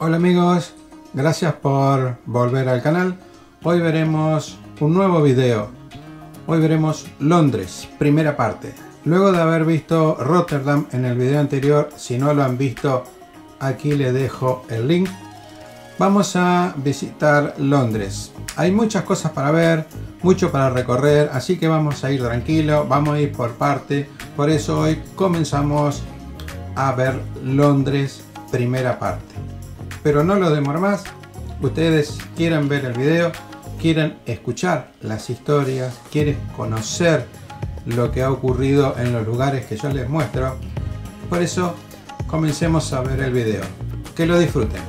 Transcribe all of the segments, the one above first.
Hola amigos, gracias por volver al canal. Hoy veremos un nuevo video. Hoy veremos Londres, primera parte. Luego de haber visto Rotterdam en el video anterior, si no lo han visto, aquí les dejo el link. Vamos a visitar Londres. Hay muchas cosas para ver, mucho para recorrer, así que vamos a ir tranquilo, vamos a ir por parte. Por eso hoy comenzamos a ver Londres, primera parte. Pero no lo demoro más. Ustedes quieren ver el video, quieren escuchar las historias, quieren conocer lo que ha ocurrido en los lugares que yo les muestro. Por eso comencemos a ver el video. Que lo disfruten.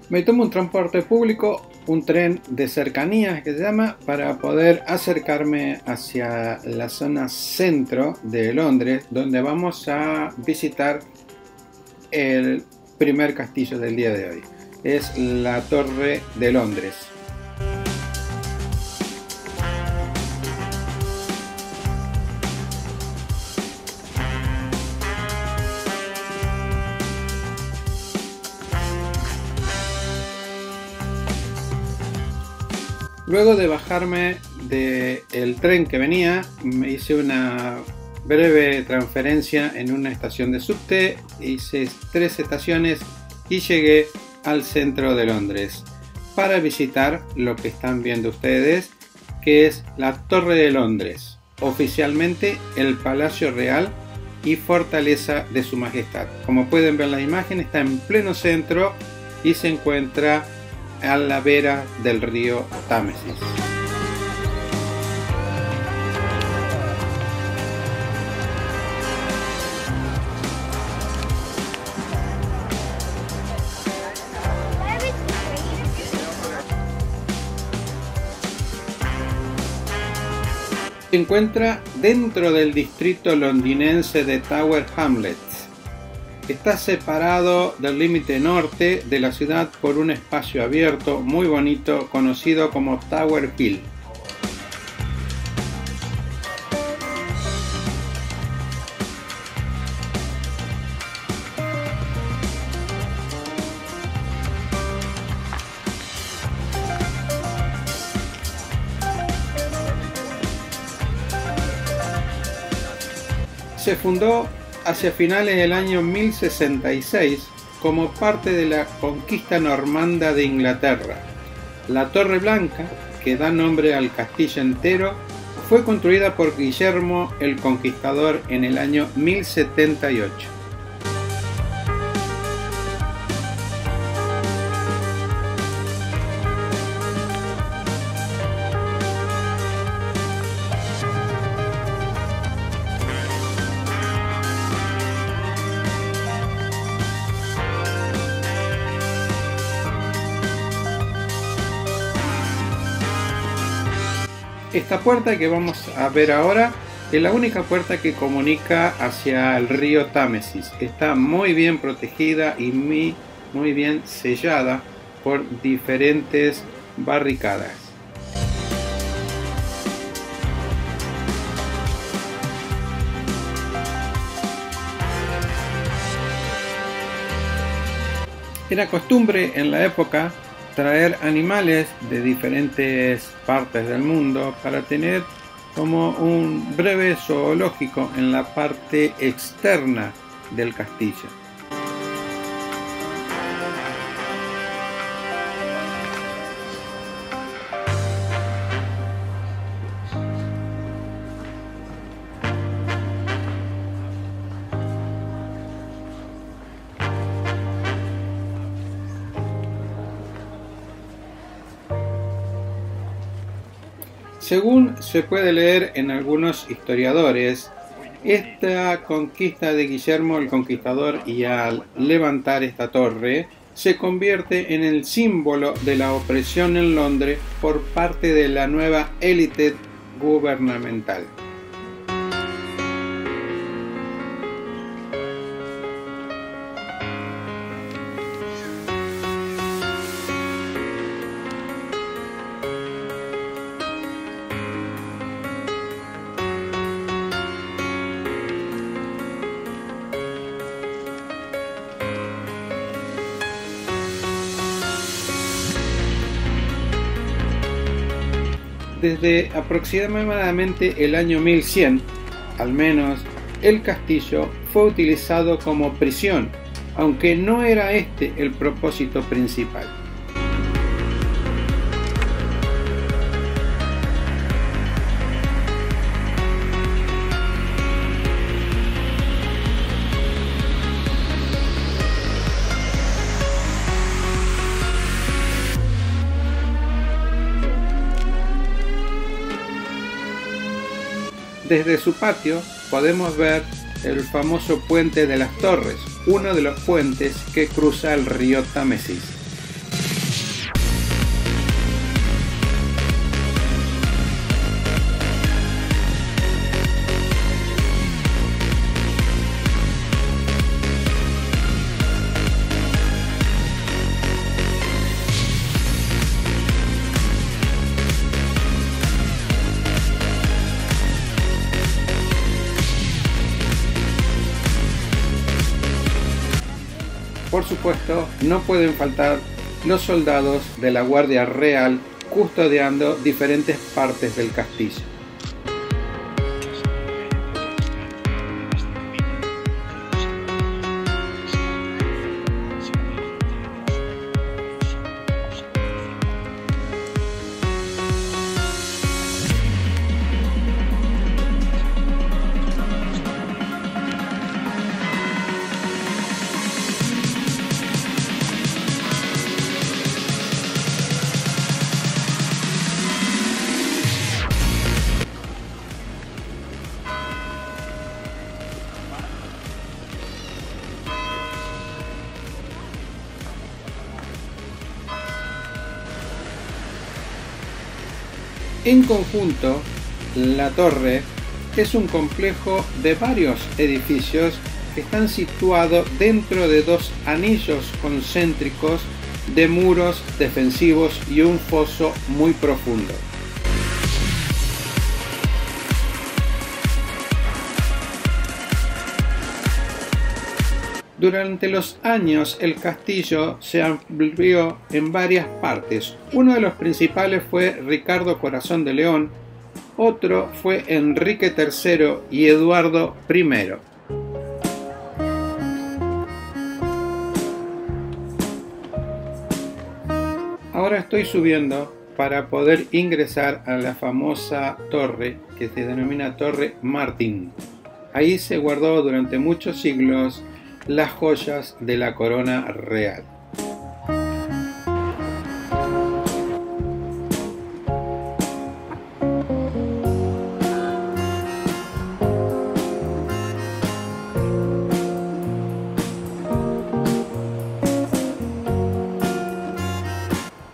Me tomo un transporte público, un tren de cercanías que se llama, para poder acercarme hacia la zona centro de Londres, donde vamos a visitar el primer castillo del día de hoy. Es la Torre de Londres. Luego de bajarme del tren que venía, me hice una breve transferencia en una estación de subte, hice 3 estaciones y llegué al centro de Londres para visitar lo que están viendo ustedes, que es la Torre de Londres, oficialmente el Palacio Real y Fortaleza de Su Majestad. Como pueden ver en la imagen, está en pleno centro y se encuentra a la vera del río Támesis. Se encuentra dentro del distrito londinense de Tower Hamlets. Está separado del límite norte de la ciudad por un espacio abierto muy bonito conocido como Tower Hill. Se fundó hacia finales del año 1066 como parte de la conquista normanda de Inglaterra. La Torre Blanca, que da nombre al castillo entero, fue construida por Guillermo el Conquistador en el año 1078. Esta puerta que vamos a ver ahora es la única puerta que comunica hacia el río Támesis. Está muy bien protegida y muy bien sellada por diferentes barricadas. Era costumbre en la época traer animales de diferentes partes del mundo para tener como un breve zoológico en la parte externa del castillo. Según se puede leer en algunos historiadores, esta conquista de Guillermo el Conquistador y al levantar esta torre se convierte en el símbolo de la opresión en Londres por parte de la nueva élite gubernamental. Desde aproximadamente el año 1100, al menos, el castillo fue utilizado como prisión, aunque no era este el propósito principal. Desde su patio podemos ver el famoso Puente de las Torres, uno de los puentes que cruza el río Támesis. Por supuesto, no pueden faltar los soldados de la Guardia Real custodiando diferentes partes del castillo. En conjunto, la torre es un complejo de varios edificios que están situados dentro de dos anillos concéntricos de muros defensivos y un foso muy profundo. Durante los años el castillo se amplió en varias partes. Uno de los principales fue Ricardo Corazón de León, otro fue Enrique III y Eduardo I. Ahora estoy subiendo para poder ingresar a la famosa torre que se denomina Torre Martín. Ahí se guardó durante muchos siglos las joyas de la corona real.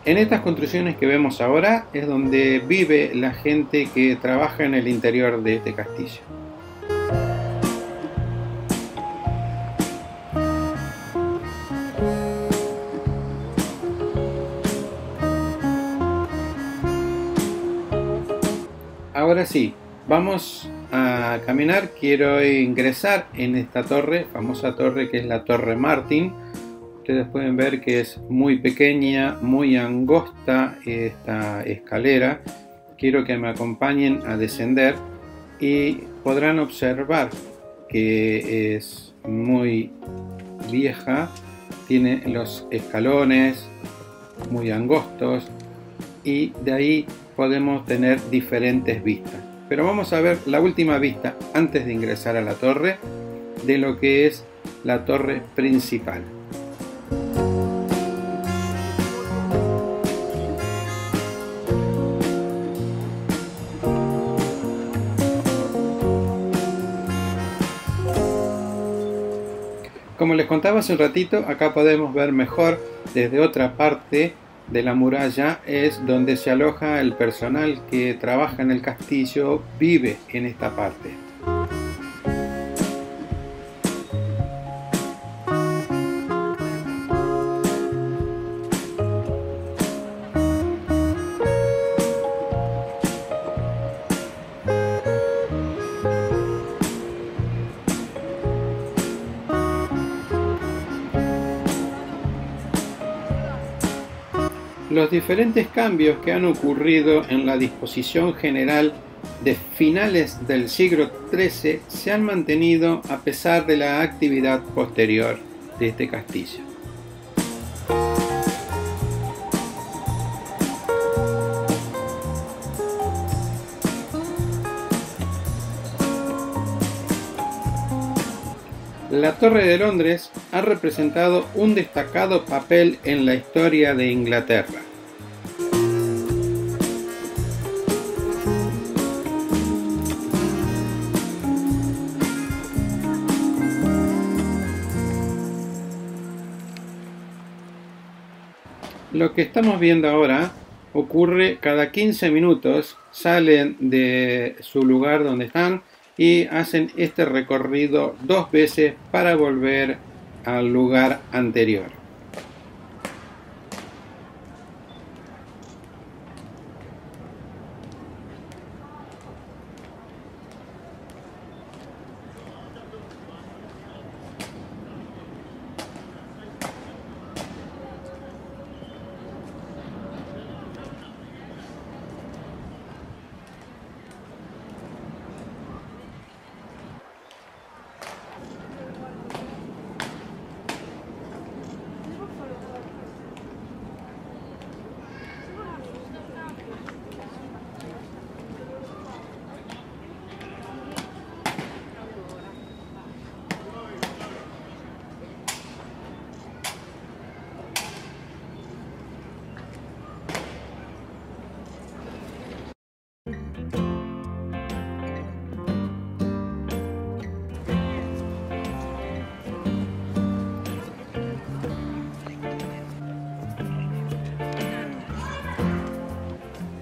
En estas construcciones que vemos ahora es donde vive la gente que trabaja en el interior de este castillo. Ahora sí, vamos a caminar. Quiero ingresar en esta torre, famosa torre que es la Torre Martín. Ustedes pueden ver que es muy pequeña, muy angosta esta escalera. Quiero que me acompañen a descender y podrán observar que es muy vieja. Tiene los escalones muy angostos y de ahí podemos tener diferentes vistas. Pero vamos a ver la última vista antes de ingresar a la torre de lo que es la torre principal. Como les contaba hace un ratito, acá podemos ver mejor desde otra parte de la muralla, es donde se aloja el personal que trabaja en el castillo, vive en esta parte. Los diferentes cambios que han ocurrido en la disposición general de finales del siglo XIII se han mantenido a pesar de la actividad posterior de este castillo. La Torre de Londres ha representado un destacado papel en la historia de Inglaterra. Lo que estamos viendo ahora ocurre cada 15 minutos, salen de su lugar donde están y hacen este recorrido 2 veces para volver al lugar anterior.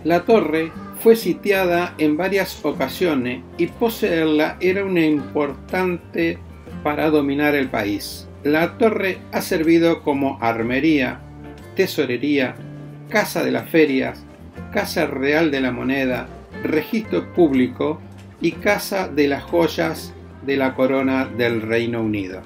La torre fue sitiada en varias ocasiones y poseerla era una importante para dominar el país. La torre ha servido como armería, tesorería, casa de las ferias, casa real de la moneda, registro público y casa de las joyas de la corona del Reino Unido.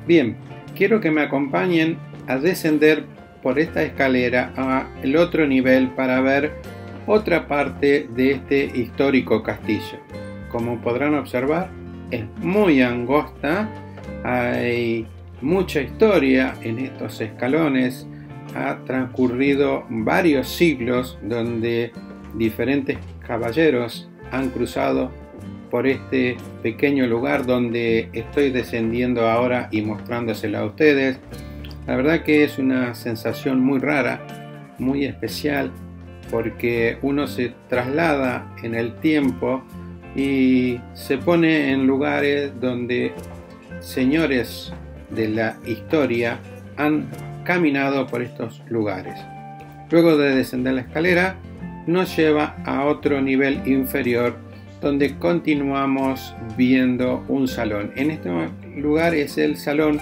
Bien, quiero que me acompañen a descender por esta escalera al otro nivel para ver otra parte de este histórico castillo. Como podrán observar, es muy angosta, hay mucha historia en estos escalones, ha transcurrido varios siglos donde diferentes caballeros han cruzado por este pequeño lugar donde estoy descendiendo ahora y mostrándoselo a ustedes. La verdad que es una sensación muy rara, muy especial, porque uno se traslada en el tiempo y se pone en lugares donde señores de la historia han caminado por estos lugares. Luego de descender la escalera, nos lleva a otro nivel inferior donde continuamos viendo un salón. En este lugar es el salón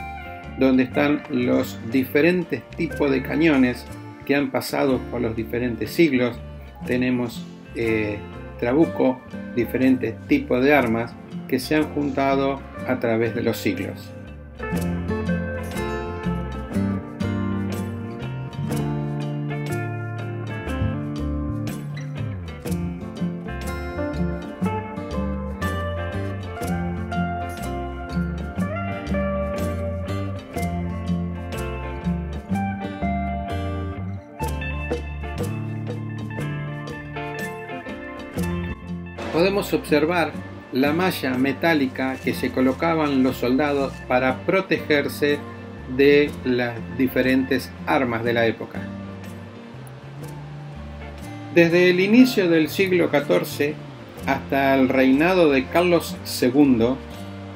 donde están los diferentes tipos de cañones que han pasado por los diferentes siglos. Tenemos trabuco, diferentes tipos de armas que se han juntado a través de los siglos. Podemos observar la malla metálica que se colocaban los soldados para protegerse de las diferentes armas de la época. Desde el inicio del siglo XIV hasta el reinado de Carlos II,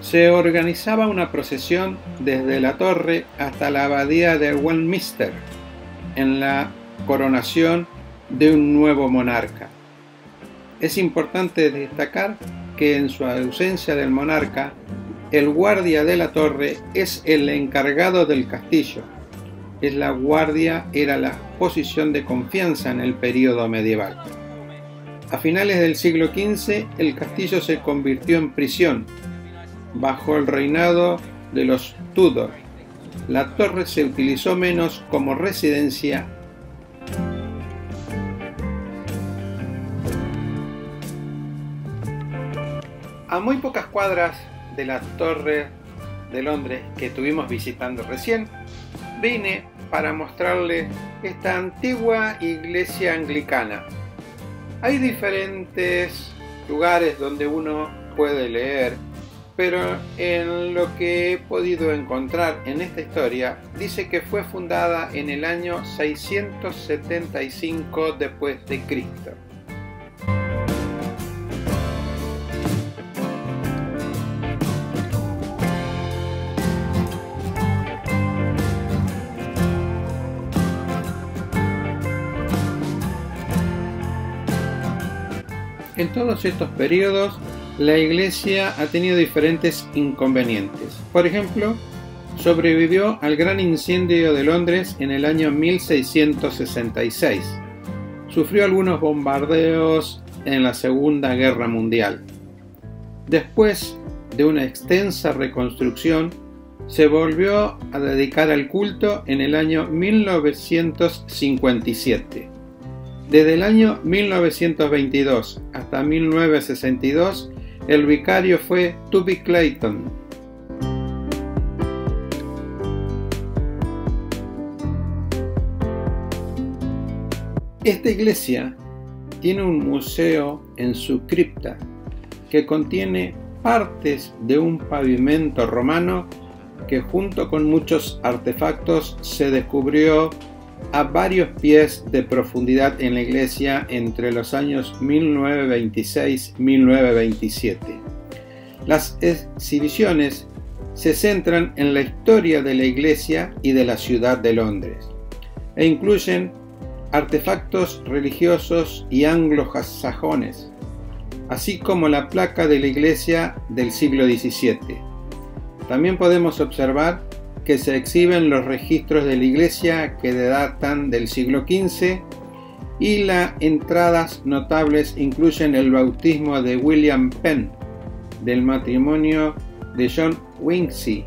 se organizaba una procesión desde la torre hasta la abadía de Westminster en la coronación de un nuevo monarca. Es importante destacar que en su ausencia del monarca, el guardia de la torre es el encargado del castillo. La guardia era la posición de confianza en el período medieval. A finales del siglo XV, el castillo se convirtió en prisión. Bajo el reinado de los Tudor, la torre se utilizó menos como residencia. A muy pocas cuadras de la Torre de Londres que estuvimos visitando recién, vine para mostrarles esta antigua iglesia anglicana. Hay diferentes lugares donde uno puede leer, pero en lo que he podido encontrar en esta historia, dice que fue fundada en el año 675 después de Cristo. En todos estos periodos, la iglesia ha tenido diferentes inconvenientes. Por ejemplo, sobrevivió al gran incendio de Londres en el año 1666. Sufrió algunos bombardeos en la Segunda Guerra Mundial. Después de una extensa reconstrucción, se volvió a dedicar al culto en el año 1957. Desde el año 1922 hasta 1962, el vicario fue Tubby Clayton. Esta iglesia tiene un museo en su cripta que contiene partes de un pavimento romano que, junto con muchos artefactos, se descubrió a varios pies de profundidad en la iglesia entre los años 1926 y 1927. Las exhibiciones se centran en la historia de la iglesia y de la ciudad de Londres e incluyen artefactos religiosos y anglosajones, así como la placa de la iglesia del siglo XVII. También podemos observar que se exhiben los registros de la iglesia que datan del siglo XV y las entradas notables incluyen el bautismo de William Penn, del matrimonio de John Winksy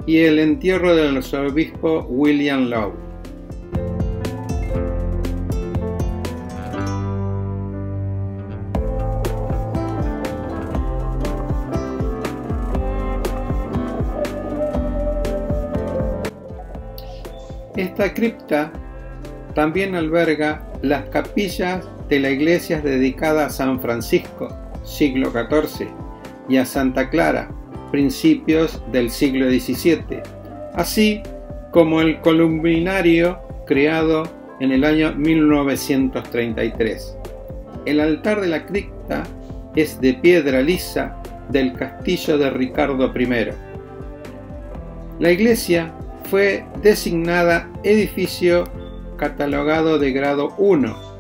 y el entierro del arzobispo William Law. Esta cripta también alberga las capillas de la iglesia dedicada a San Francisco, siglo XIV, y a Santa Clara, principios del siglo XVII, así como el columnario creado en el año 1933. El altar de la cripta es de piedra lisa del castillo de Ricardo I. La iglesia fue designada edificio catalogado de grado 1.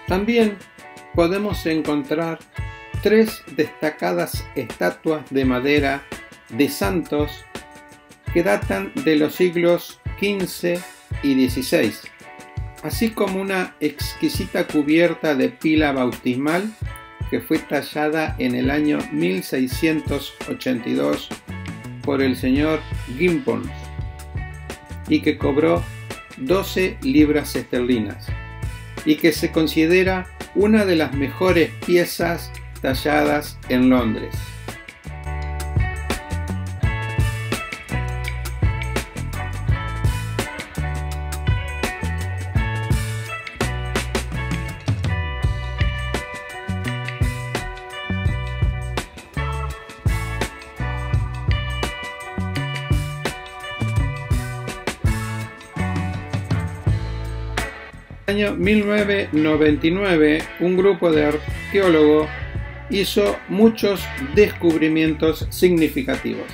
También podemos encontrar 3 destacadas estatuas de madera de santos que datan de los siglos XV y XVI, así como una exquisita cubierta de pila bautismal que fue tallada en el año 1682 por el señor Gibbons y que cobró 12 libras esterlinas, y que se considera una de las mejores piezas talladas en Londres. En el año 1999, un grupo de arqueólogos hizo muchos descubrimientos significativos.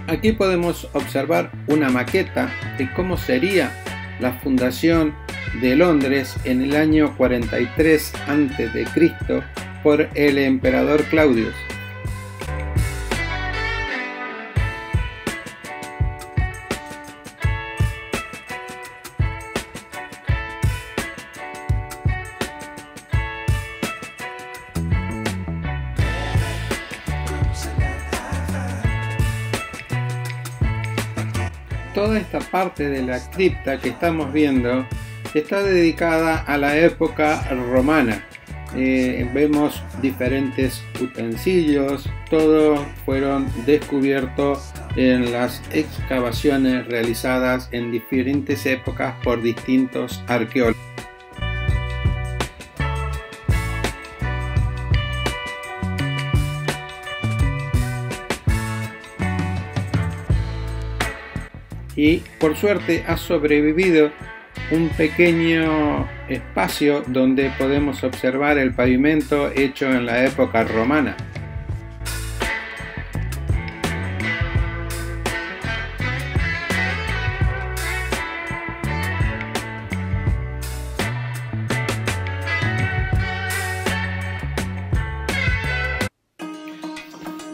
Aquí podemos observar una maqueta de cómo sería la fundación de Londres en el año 43 a.C. por el emperador Claudius. Toda esta parte de la cripta que estamos viendo está dedicada a la época romana. Vemos diferentes utensilios, todos fueron descubiertos en las excavaciones realizadas en diferentes épocas por distintos arqueólogos. Y por suerte ha sobrevivido un pequeño espacio donde podemos observar el pavimento hecho en la época romana.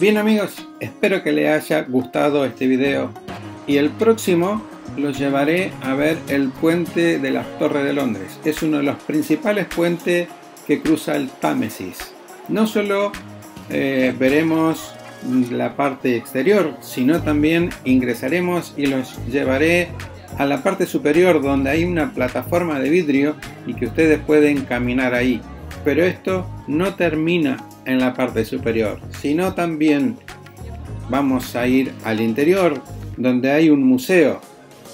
Bien amigos, espero que les haya gustado este video. Y el próximo los llevaré a ver el puente de las Torres de Londres. Es uno de los principales puentes que cruza el Támesis. No solo veremos la parte exterior, sino también ingresaremos y los llevaré a la parte superior donde hay una plataforma de vidrio y que ustedes pueden caminar ahí. Pero esto no termina en la parte superior, sino también vamos a ir al interior donde hay un museo,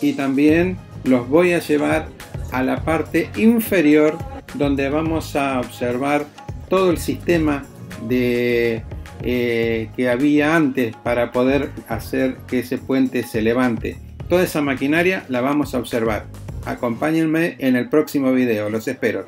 y también los voy a llevar a la parte inferior donde vamos a observar todo el sistema de que había antes para poder hacer que ese puente se levante. Toda esa maquinaria la vamos a observar. Acompáñenme en el próximo video, los espero.